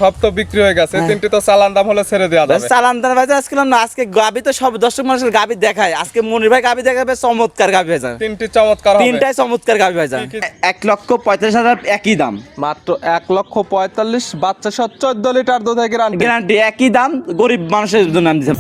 সব তো বিক্রি হয়ে গেছে, তিনটি তো চালান দাম হলে ছেড়ে দেওয়া যাবে। চালান দাম ভাই আজকে না, আজকে গাবি তো সব দর্শক মানুষের গাবি দেখায়। আজকে মনির ভাই গাবি দেখাবে, চমৎকার গাবি ভাই। তিনটি চমৎকার হবে, তিনটাই চমৎকার গাবি ভাই। 1,45,000 একই দাম, মাত্র 1,45,000। বাচ্চা সহ 14 লিটার দুধের গ্যারান্টি। গ্যারান্টি একই দাম, গরিব মানুষের জন্য আমি দিলাম।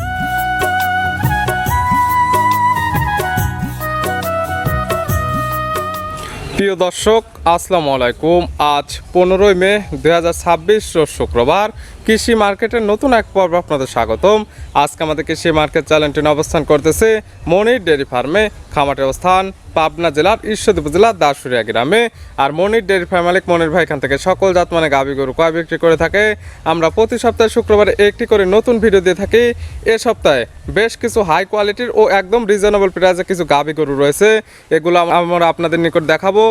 প্রিয় দর্শক, আসসালামু আলাইকুম। আজ 15 মে 2026 রোজ শুক্রবার। কৃষি মার্কেটের নতুন এক পর্ব আপনাদের স্বাগতম। আজকে আমাদের কৃষি মার্কেট চ্যানেলটি অবস্থান করতেছে মনির ডেয়ারি ফার্মে। খামারের অবস্থান পাবনা জেলার ঈশ্বরদী উপজেলার দাসুরিয়া গ্রামে। আর মনির ডেয়ারি ফার্ম মালিক মনির ভাই এখান থেকে সকল জাত মানে গাভী গরু কয় বিক্রি করে থাকে। আমরা প্রতি সপ্তাহে শুক্রবারে একটি করে নতুন ভিডিও দিয়ে থাকি। এ সপ্তাহে বেশ কিছু হাই কোয়ালিটির ও একদম রিজনেবল প্রাইসে কিছু গাভী গরু রয়েছে। এগুলো আমরা আপনাদের নিকট দেখাবো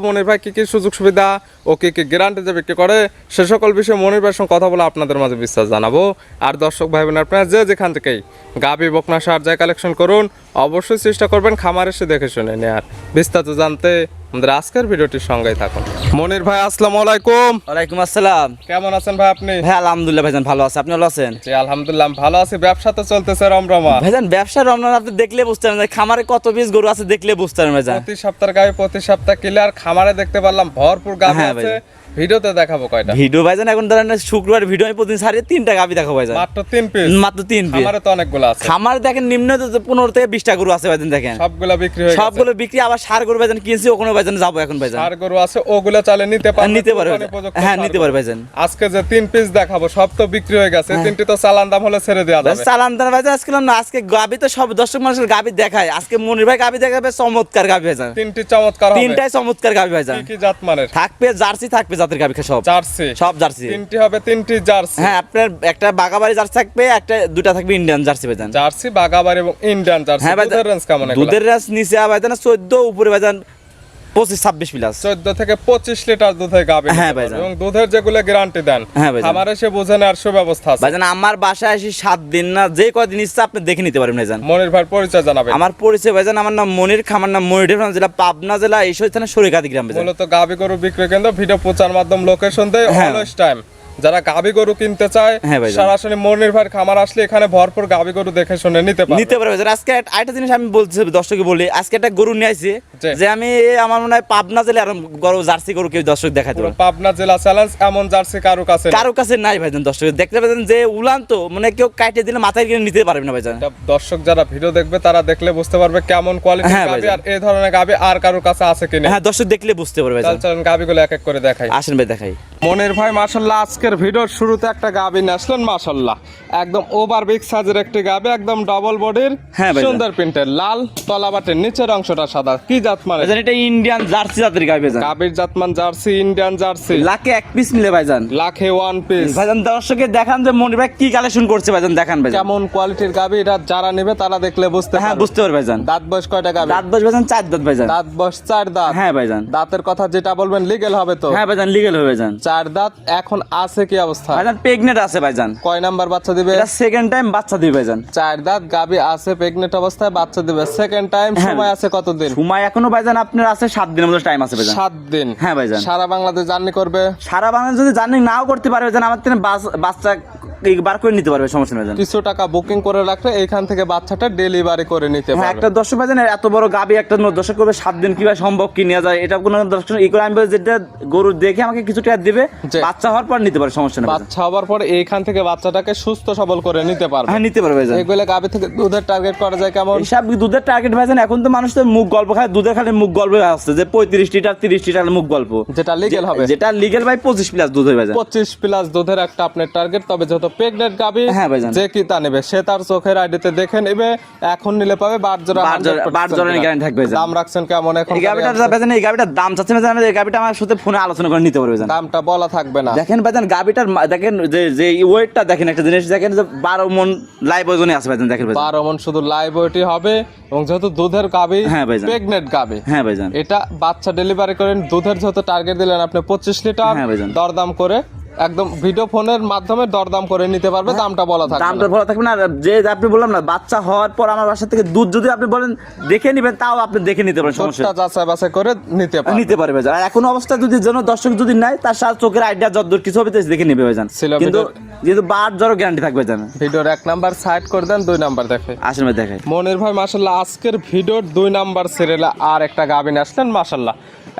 মনির ভাই কী কী সুযোগ সুবিধা ও কী কী গ্যারান্টিতে বিক্রি করে, সে সকল বিষয়ে মনির ভাইয়ের সঙ্গে কথা বলে আপনাদের মাঝে বিশ্বাস জানাবো। আর দর্শক ভাই বোন, আপনারা যেখান থেকেই গাভী বকনা সার যায় কালেকশন করুন, অবশ্যই চেষ্টা করবেন খামার এসে দেখে শুনে নেয়ার। বিস্তারিত জানতে আমাদের আজকের ভিডিওটির সঙ্গেই থাকুন। মনির ভাই আসসালামু আলাইকুম। ওয়ালাইকুম আসসালাম। কেমন আছেন ভাই আপনি? ভাই আলহামদুলিল্লাহ ভাইজান, ভালো আছে। আপনি ভালো আছেন? জি আলহামদুলিল্লাহ ভালো আছি। ব্যবসা তো চলতেছে রমরমা ভাইজান। ব্যবসা রমরমা, আপনি দেখলে বুঝতে পারবেন খামারে কত পিস গরু আছে, দেখলে বুঝতে পারবেন ভাইজান। প্রতি সপ্তাহের গাভী প্রতি সপ্তাহ ক্লিয়ার। খামারে দেখতে পারলাম ভরপুর গাভী হ্যাঁ আছে। ভিডিওতে দেখাবো কয়টা ভিডিও ভাইজান? এখন ধরেন শুক্রবার ভিডিও আমি প্রতিদিন সাড়ে 3টা গাভী দেখাবো ভাইজান। মাত্র 3 পিস? মাত্র 3 পিস। খামারে তো অনেকগুলো আছে। খামার দেখেন নিম্ন তো 15 থেকে 20টা গরু আছে ভাইজান। দেখেন সবগুলো বিক্রি হয়ে গেছে। সবগুলো বিক্রি। আবার সার গরু ভাইজান কিনছি, ওখানে ভাইজান যাবো এখন ভাইজান। সার গরু আছে, ওগুলো চালে নিতে পারবে? নিতে পারবে, হ্যাঁ নিতে পারবে ভাইজান। আজকে যে 3 পিস দেখাবো সব তো বিক্রি হয়ে গেছে, তিনটি তো চালান দাম হলে ছেড়ে দেওয়া যাবে। চালান দাম ভাইজান আজকে না, আজকে গাভী তো সব দর্শক মানুষের গাভী দেখায়। আজকে মনির ভাই গাভী দেখাবে, চমৎকার গাভী ভাইজান। তিনটি চমৎকার হবে, তিনটাই চমৎকার গাভী ভাইজান। কি কি জাত মানের? থাকবে জার্সি, থাকবে জাতের গাভী সব। জার্সি? সব জার্সি। তিনটি হবে, তিনটি জার্সি। হ্যাঁ, আপনার একটা বাগাবাড়ি জার্সি থাকবে, একটা দুটা থাকবে ইন্ডিয়ান জার্সি ভাইজান। জার্সি, বাগাবাড়ি এবং ইন্ডিয়ান জার্সি। হ্যাঁ দুধের রেঞ্জ কেমন? দুধের রেঞ্জ নিচে ভাইজান 14, উপরে ভাইজান 25-26 প্লাস। 14 থেকে 25 লিটার দুধের গাভী। হ্যাঁ ভাইজান। এবং দুধের যেগুলো গ্যারান্টি দেন, হ্যাঁ ভাইজান, খামারে এসে বুঝে নেওয়ার সুব্যবস্থা আছে ভাইজান। আমার বাসায় আসি 7 দিন না, যে কয়দিন ইচ্ছা আপনি দেখে নিতে পারবেন ভাইজান। মনির ভাই পরিচয় জানাবেন। আমার পরিচয় ভাইজান, আমার নাম মনির, খামার নাম মনির জেলা পাবনা জেলা ঈশ্বরদী থানা সরিকাদি গ্রাম ভাইজান। মূলত গাভী গরু বিক্রি কেন্দ্র, ভিডিও প্রচার মাধ্যম, লোকেশন দেয় হ্যাঁ। Always time. যারা গাভী গরু কিনতে চায় হ্যাঁ ভাইজান, সরাসরি মনির ভাইয়ের খামার আসলে এখানে ভরপুর গাভী গরু দেখে শুনে নিতে পারবে। ভাইজান। আজকে আরেকটা জিনিস আমি বলছি দর্শককে বলি, আজকে একটা গরু নিয়ে আসছি যে আমি আমার মনে হয় পাবনা জেলা আর গরু জার্সি গরু কেউ দর্শক দেখাতে পারবে। পাবনা জেলা চ্যালেঞ্জ, এমন জার্সি কারো কাছে নাই ভাইজান। দর্শক দেখতে পাচ্ছেন যে উলান তো মানে কেউ কাটে দিলে মাথায় কিনে নিতে পারবে না ভাইজান। দর্শক যারা ভিডিও দেখবে তারা দেখলে বুঝতে পারবে কেমন কোয়ালিটির হ্যাঁ গাভী, আর এই ধরনের গাভী আর কারোর কাছে আছে কিনা। হ্যাঁ, দর্শক দেখলে বুঝতে পারবে ভাইজান। চলেন গাভীগুলো এক এক করে দেখাই। আসেন ভাই দেখাই। মনির ভাই মাশাআল্লাহ আজকের ভিডিওর শুরুতে একটা গাভী নিয়ে আসলেন। মাশাআল্লাহ একদম ওভার বিগ সাইজের একটি গাভী, একদম ডাবল বডির, হ্যাঁ ভাইজান, সুন্দর প্রিন্টের, লাল তলাবাটের নিচের অংশটা সাদা। কি জাত মানে? ভাইজান এটা ইন্ডিয়ান জার্সি জাতের গাভী ভাইজান। গাভীর জাতমান জার্সি, ইন্ডিয়ান জার্সি। লাখে 1 পিস মিলে ভাইজান। লাখে 1 পিস ভাইজান। দর্শককে দেখান যে মনির ভাই কি কালেকশন করছে ভাইজান, দেখান ভাইজান। কেমন কোয়ালিটির গাভী, এটা যারা নেবে তারা দেখলে বুঝতে হ্যাঁ, পারবে। বুঝতে পারবে ভাইজান। দাঁত বয়স কয়টা গাভী? দাঁত বয়স ভাইজান 4 দাঁত ভাইজান। দাঁত বয়স 4 দাঁত? হ্যাঁ ভাইজান। দাঁতের কথা যেটা বলবেন লিগ্যাল হবে তো? হ্যাঁ ভাইজান, লিগ্যাল হবে ভাইজান। 4 দাঁত। এখন আছে কি অবস্থা? ভাইজান প্রেগনেন্ট আছে ভাইজান। কয় নাম্বার বাচ্চা দিবে? এটা সেকেন্ড টাইম বাচ্চা দিবে ভাইজান। 4 দাঁত গাভী আছে, প্রেগনেন্ট অবস্থায় বাচ্চা দিবে, সেকেন্ড টাইম। সময় আছে কতদিন? সময় এখনো ভাইজান আপনার আছে 7 দিনের মতো টাইম আছে ভাইজান। 7 দিন? হ্যাঁ ভাইজান। সারা বাংলাদেশ জার্নি করবে? সারা বাংলাদেশ যদি জার্নি নাও করতে পারে ভাইজান, আমার থেকে বাচ্চা বার করে নিতে পারবে, সমস্যা নেই ভাইজান। কিছু টাকা বুকিং করে রাখলে এখান থেকে বাচ্চাটা ডেলিভারি করে নিতে হ্যাঁ, পারবে। একটা দর্শক ভাইজান এত বড় গাবি একটা দর্শক করবে 7 দিন কিভাবে সম্ভব কি নেওয়া যায়, এটা কোনো দর্শক ই করে আমি বলি যেটা গরু দেখে আমাকে কিছু টাকা দিবে, বাচ্চা হওয়ার পর নিতে পারে, সমস্যা নেই। বাচ্চা হওয়ার পর এইখান থেকে বাচ্চাটাকে সুস্থ সবল করে নিতে পারবে। হ্যাঁ, নিতে পারবে ভাইজান। এগুলো গাভী থেকে দুধের টার্গেট করা যায় কেমন? সব দুধের টার্গেট ভাইজান। এখন তো মানুষ তো মুখ গল্প খায়, দুধের খালি মুখ গল্প আসছে যে 35 লিটার 30 লিটার মুখ গল্প, যেটা লিগ্যাল হবে। যেটা লিগ্যাল ভাই 25 প্লাস দুধ হয় ভাইজান। 25 প্লাস দুধের একটা আপনার টার্গেট। তবে যেহেতু প্রেগনেন্ট গাভী, হ্যাঁ ভাইজান, যে কি তা নেবে সে তার চোখের আইডিতে দেখে নেবে। এখন নিলে পাবে 12 জোড়া গ্যারান্টি থাকবে ভাইজান। দাম রাখছেন কেমন এখন? এই গাবিটার ভাইজান, এই গাবিটার দাম চাচ্ছেন ভাইজান, এই গাবিটা আমার সাথে ফোনে আলোচনা করে নিতে পারবে ভাইজান। দামটা বলা থাকবে না। দেখেন ভাইজান গাবিটার দেখেন যে ওয়েটটা দেখেন, একটা জিনিস দেখেন যে 12 মণ লাইভ ওজনে আছে ভাইজান। দেখেন ভাইজান 12 মণ শুধু লাইভ ওয়েটই হবে। এবং যেহেতু দুধের গাভী, হ্যাঁ ভাইজান, প্রেগনেন্ট গাভী, হ্যাঁ ভাইজান, এটা বাচ্চা ডেলিভারি করেন। দুধের যেহেতু টার্গেট দিলেন আপনি 25 লিটার, হ্যাঁ ভাইজান, দরদাম করে একদম ভিডিও ফোনের মাধ্যমে দরদাম করে নিতে পারবে, দামটা বলা থাকবে দামটা না। ভালো থাকবে না। আর যে আপনি বললাম না, বাচ্চা হওয়ার পর আমার বাসা থেকে দুধ যদি আপনি বলেন দেখে নিবেন, তাও আপনি দেখে নিতে পারেন, সমস্যা দুধটা যাচাই বাছাই করে নিতে পারবে। নিতে পারবে ভাইজান। আর এখন অবস্থা যদি যেন দর্শক যদি নাই, তার সাথে চোখের আইডিয়া যতদূর কিছু হবে দেখে নিবে ভাইজান। ছিল কিন্তু যেহেতু বার জ্বরও গ্যারান্টি থাকবে জানেন। ভিডিওর 1 নাম্বার সাইড করে দেন, 2 নাম্বার দেখে আসেন ভাই দেখাই। মনির ভাই মাশাআল্লাহ আজকের ভিডিওর 2 নাম্বার সিরিয়ালে আর একটা গাবিন আসলেন মাশাআল্লাহ,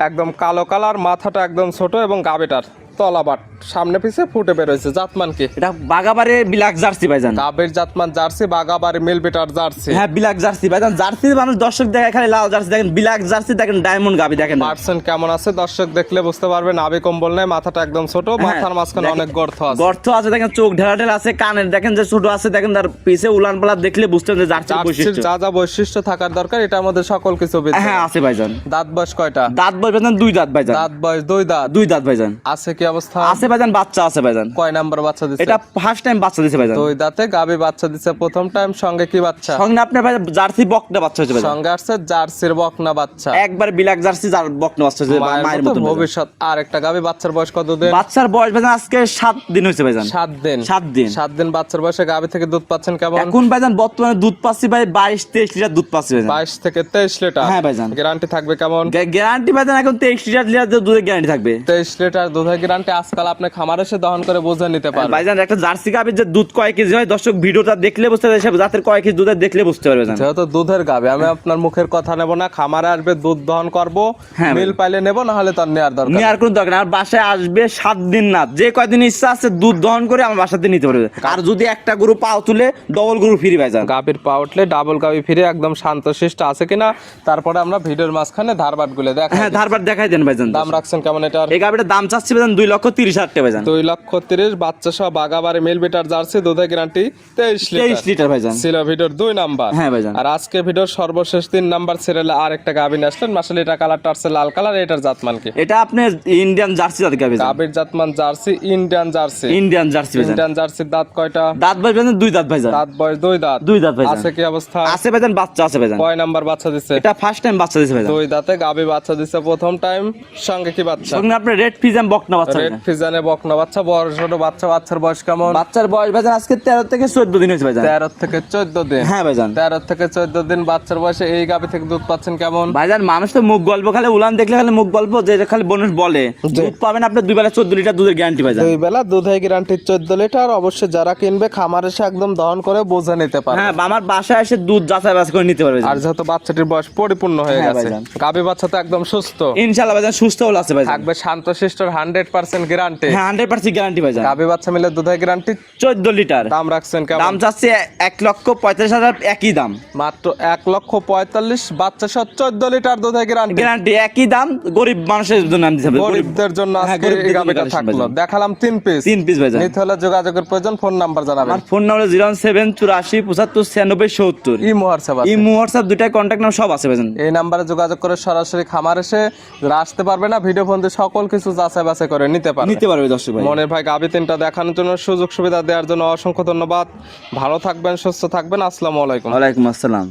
একদম কালো কালার, মাথাটা একদম ছোট এবং গাবিটার তলাবাট সামনে পিছে ফুটে বের হয়েছে। জাতমান কি? এটা বাগাবারে বিলাক জার্সি ভাইজান। গাবির জাতমান জার্সি, বাগাবাড়ি মিল বিটার জার্সি। হ্যাঁ বিলাক জার্সি ভাইজান। জার্সি মানুষ দর্শক দেখে খালি লাল জার্সি, দেখেন বিলাক জার্সি, দেখেন ডায়মন্ড গাবি দেখেন। পার্সেন্ট কেমন আছে দর্শক দেখলে বুঝতে পারবে। নাভি কম্বল নাই, মাথাটা একদম ছোট, মাথার মাঝখানে অনেক গর্ত আছে। গর্ত আছে দেখেন, চোখ ঢেলা ঢেলা আছে, কানের দেখেন যে ছোট আছে, দেখেন তার পিছে উলান পালা দেখলে বুঝতেন যে জার্সির জার্সির বৈশিষ্ট্য। যা যা বৈশিষ্ট্য থাকার দরকার এটার মধ্যে সকল কিছু বিদ্যমান। হ্যাঁ আছে ভাইজান। দাঁত বয়স কয়টা? দাঁত বয়স ভাইজান 2 দাঁত ভাইজান। দাঁত বয়স 2 দাঁত। 2 দাঁত ভাইজান। আছে কি অবস্থা? আছে ভাইজান, বাচ্চা আছে ভাইজান। কয় নাম্বার বাচ্চা দিছে? এটা ফার্স্ট টাইম বাচ্চা দিছে ভাইজান। 2 দাঁতে গাবি বাচ্চা দিছে প্রথম টাইম। সঙ্গে কি বাচ্চা? সঙ্গে আপনার ভাই জার্সি বকনা বাচ্চা হয়েছে ভাইজান। সঙ্গে আসছে জার্সির বকনা বাচ্চা। একবার বিলাক জার্সি বকনা বাচ্চা হয়েছে মায়ের মতো। ভবিষ্যৎ আর একটা গাবি। বাচ্চার বয়স কত দিন? বাচ্চার বয়স ভাইজান আজকে 7 দিন হয়েছে ভাইজান। 7 দিন। 7 দিন। 7 দিন বাচ্চার বয়সে গাবি থেকে দুধ পাচ্ছেন কেমন? এখন ভাইজান বর্তমানে দুধ পাচ্ছি ভাই 22-23 লিটার দুধ পাচ্ছি ভাইজান। 22 থেকে 23 লিটার। হ্যাঁ ভাইজান। গ্যারান্টি থাকবে কেমন? গ্যারান্টি ভাইজান এখন 23 লিটার দুধের গ্যারান্টি থাকবে। 23 লিটার দুধের গ্যারান্টি আজকাল আপনি খামারে এসে দহন করে বুঝে নিতে পারবেন। ভাইজান একটা জার্সি গাবির যে দুধ কয় কেজি হয় দর্শক ভিডিওটা দেখলে বুঝতে পারবে, সব জাতের কয় কেজি দুধের দেখলে বুঝতে পারবে ভাইজান। যেহেতু দুধের গাবে আমি আপনার মুখের কথা নেব না, খামারে আসবে দুধ দহন করব, হ্যাঁ মিল পাইলে নেব, না হলে তার নেওয়ার দরকার নেওয়ার কোনো দরকার নেই। আর বাসায় আসবে 7 দিন না, যে কয়দিন ইচ্ছা আছে দুধ দহন করে আমার বাসাতে নিতে পারবে। আর যদি একটা গরু পাও তুলে ডবল গরু ফ্রি ভাইজান। গাবির পা উঠলে ডাবল গাবি ফিরে একদম শান্তশিষ্ট আছে কিনা তারপরে আমরা ভিডিওর মাঝখানে ধারবাট গুলো দেখাই। হ্যাঁ ধারবার দেখাই দেন ভাইজান। দাম রাখছেন কেমন এটার? এই গাবিটার দাম চাচ্ছি ভাইজান 2,30,000 টাকা ভাইজান। 2,30,000 বাচ্চা সহ বাগাবাড়ি মিল বিটার জার্সি, দুধের গ্যারান্টি 23 23 লিটার ভাইজান। ছিল ভিডিওর 2 নাম্বার। হ্যাঁ ভাইজান। আর আজকে ভিডিওর সর্বশেষ 3 নাম্বার সিরিয়ালে আর একটা গাবি আসলেন মাশাআল্লাহ, এটা কালারটা আছে লাল কালার। এটার জাতমান কি? এটা আপনার ইন্ডিয়ান জার্সি জাতের গাবি ভাইজান। গাবির জাতমান jersey, Indian jersey. Indian jersey ভাইজান। ইন্ডিয়ান জার্সির দাঁত কয়টা? দাঁত ভাইজান 2 দাঁত ভাইজান। দাঁত বয়স 2 দাঁত। 2 দাঁত ভাইজান। আছে কি অবস্থা? আছে ভাইজান, বাচ্চা আছে ভাইজান। কয় নাম্বার বাচ্চা দিছে? এটা ফার্স্ট টাইম বাচ্চা দিছে ভাইজান। 2 দাঁতে গাবি বাচ্চা দিছে প্রথম টাইম। সঙ্গে কি বাচ্চা? সঙ্গে আপনার রেড ফিজাম বকনা বাচ্চা রেড ভাইজান। ফিজানে বকনা বাচ্চা, বড় ছোট বাচ্চা। বাচ্চার বয়স কেমন? বাচ্চার বয়স ভাইজান আজকে 13 থেকে 14 দিন হয়েছে ভাইজান। 13 থেকে 14 দিন। হ্যাঁ ভাইজান। 13 থেকে 14 দিন বাচ্চার বয়সে এই গাবি থেকে দুধ পাচ্ছেন কেমন? ভাইজান মানুষ তো মুখ গল্প খালি উলান দেখলে খালি মুখ গল্প, যে খালি মানুষ বলে দুধ পাবেন আপনি 2 বেলা 14 লিটার দুধের গ্যারান্টি ভাইজান। 2 বেলা দুধের গ্যারান্টি 14 লিটার। অবশ্যই যারা কিনবে খামার এসে একদম দহন করে বুঝে নিতে পারে। হ্যাঁ আমার বাসায় এসে দুধ যাচাই বাছাই করে নিতে পারবে আর যেহেতু বাচ্চাটির বয়স পরিপূর্ণ হয়ে হ্যাঁ গেছে, ভাইজান। গাবি বাচ্চা তো একদম সুস্থ ইনশাআল্লাহ ভাইজান, সুস্থ হল আছে ভাইজান। থাকবে শান্তশিষ্টর 100% গ্যারান্টি। হ্যাঁ 100% গ্যারান্টি ভাইজান। গাবি বাচ্চা মিলে দুধের গ্যারান্টি 14 লিটার। দাম রাখছেন কেমন? দাম চাচ্ছে 1,45,000 একই দাম। মাত্র 1,45,000 বাচ্চা সহ 14 লিটার দুধের গ্যারান্টি। গ্যারান্টি একই দাম, গরিব মানুষের জন্য আমি দিতে হবে। গরিবদের জন্য হ্যাঁ, আজকে গরিবদের এই জন্য গাবিটা কালেকশন থাকলো। ভাইজান। দেখালাম 3 পিস। 3 পিস ভাইজান। নিতে হলে যোগাযোগের প্রয়োজন। ফোন নাম্বার জানাবেন। আমার ফোন নাম্বার 01784759670। ইমো হোয়াটসঅ্যাপ আছে। ইমো হোয়াটসঅ্যাপ দুটাই কন্ট্যাক্ট নাম্বার সব আছে ভাইজান। এই নাম্বারে যোগাযোগ করে সরাসরি খামার এসে যারা আসতে পারবে না ভিডিও ফোন দিয়ে সকল কিছু যাচাই বাছাই করে নিতে পারবে দর্শক ভাই। মনের ভাই গাবি 3টা দেখানোর জন্য, সুযোগ সুবিধা দেওয়ার জন্য অসংখ্য ধন্যবাদ। ভালো থাকবেন, সুস্থ থাকবেন। আসসালামু আলাইকুম। ওয়ালাইকুম আসসালাম।